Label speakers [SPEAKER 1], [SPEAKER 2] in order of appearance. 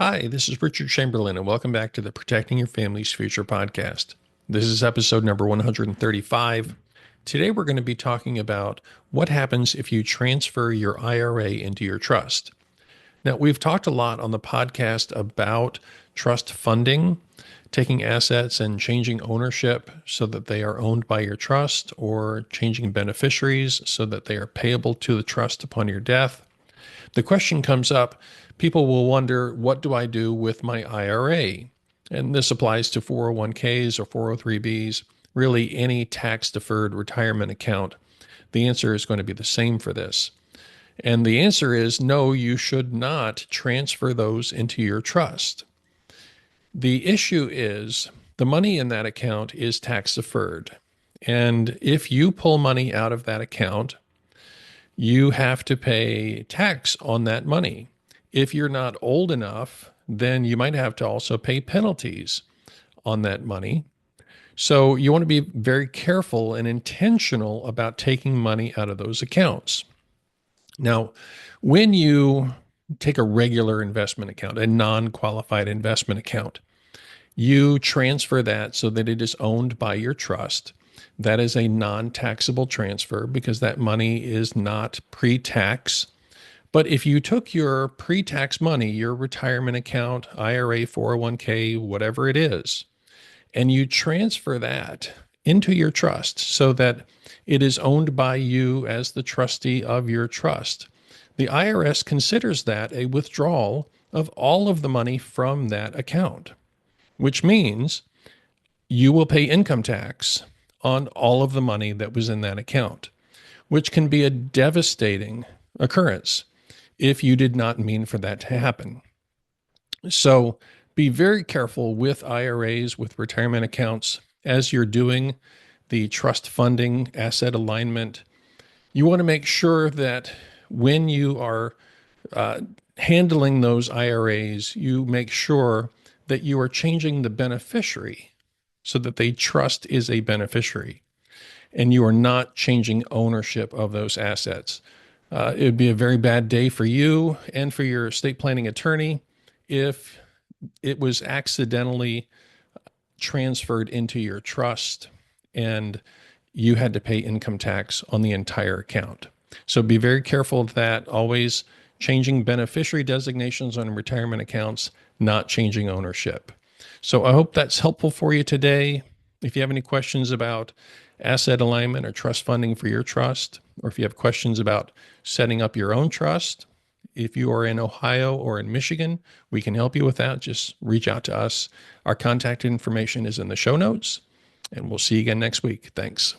[SPEAKER 1] Hi, this is Richard Chamberlain, and welcome back to the Protecting Your Family's Future podcast. This is episode number 135. Today, we're going to be talking about what happens if you transfer your IRA into your trust. Now, we've talked a lot on the podcast about trust funding, taking assets and changing ownership so that they are owned by your trust, or changing beneficiaries so that they are payable to the trust upon your death. The question comes up, people will wonder, what do I do with my IRA? And this applies to 401ks or 403bs, really any tax deferred retirement account. The answer is going to be the same for this. And the answer is no, you should not transfer those into your trust. The issue is the money in that account is tax deferred. And if you pull money out of that account, you have to pay tax on that money. If you're not old enough, then you might have to also pay penalties on that money. So you want to be very careful and intentional about taking money out of those accounts. Now, when you take a regular investment account, a non-qualified investment account, you transfer that so that it is owned by your trust. That is a non-taxable transfer because that money is not pre-tax. But if you took your pre-tax money, your retirement account, IRA, 401k, whatever it is, and you transfer that into your trust so that it is owned by you as the trustee of your trust, the IRS considers that a withdrawal of all of the money from that account, which means you will pay income tax on all of the money that was in that account, which can be a devastating occurrence if you did not mean for that to happen. So be very careful with IRAs, with retirement accounts, as you're doing the trust funding, asset alignment. You want to make sure that when you are handling those IRAs, you make sure that you are changing the beneficiary so that the trust is a beneficiary and you are not changing ownership of those assets. It would be a very bad day for you and for your estate planning attorney if it was accidentally transferred into your trust and you had to pay income tax on the entire account. So be very careful of that. Always changing beneficiary designations on retirement accounts, not changing ownership. So I hope that's helpful for you today. If you have any questions about asset alignment or trust funding for your trust, or if you have questions about setting up your own trust, if you are in Ohio or in Michigan, we can help you with that. Just reach out to us. Our contact information is in the show notes, and we'll see you again next week. Thanks.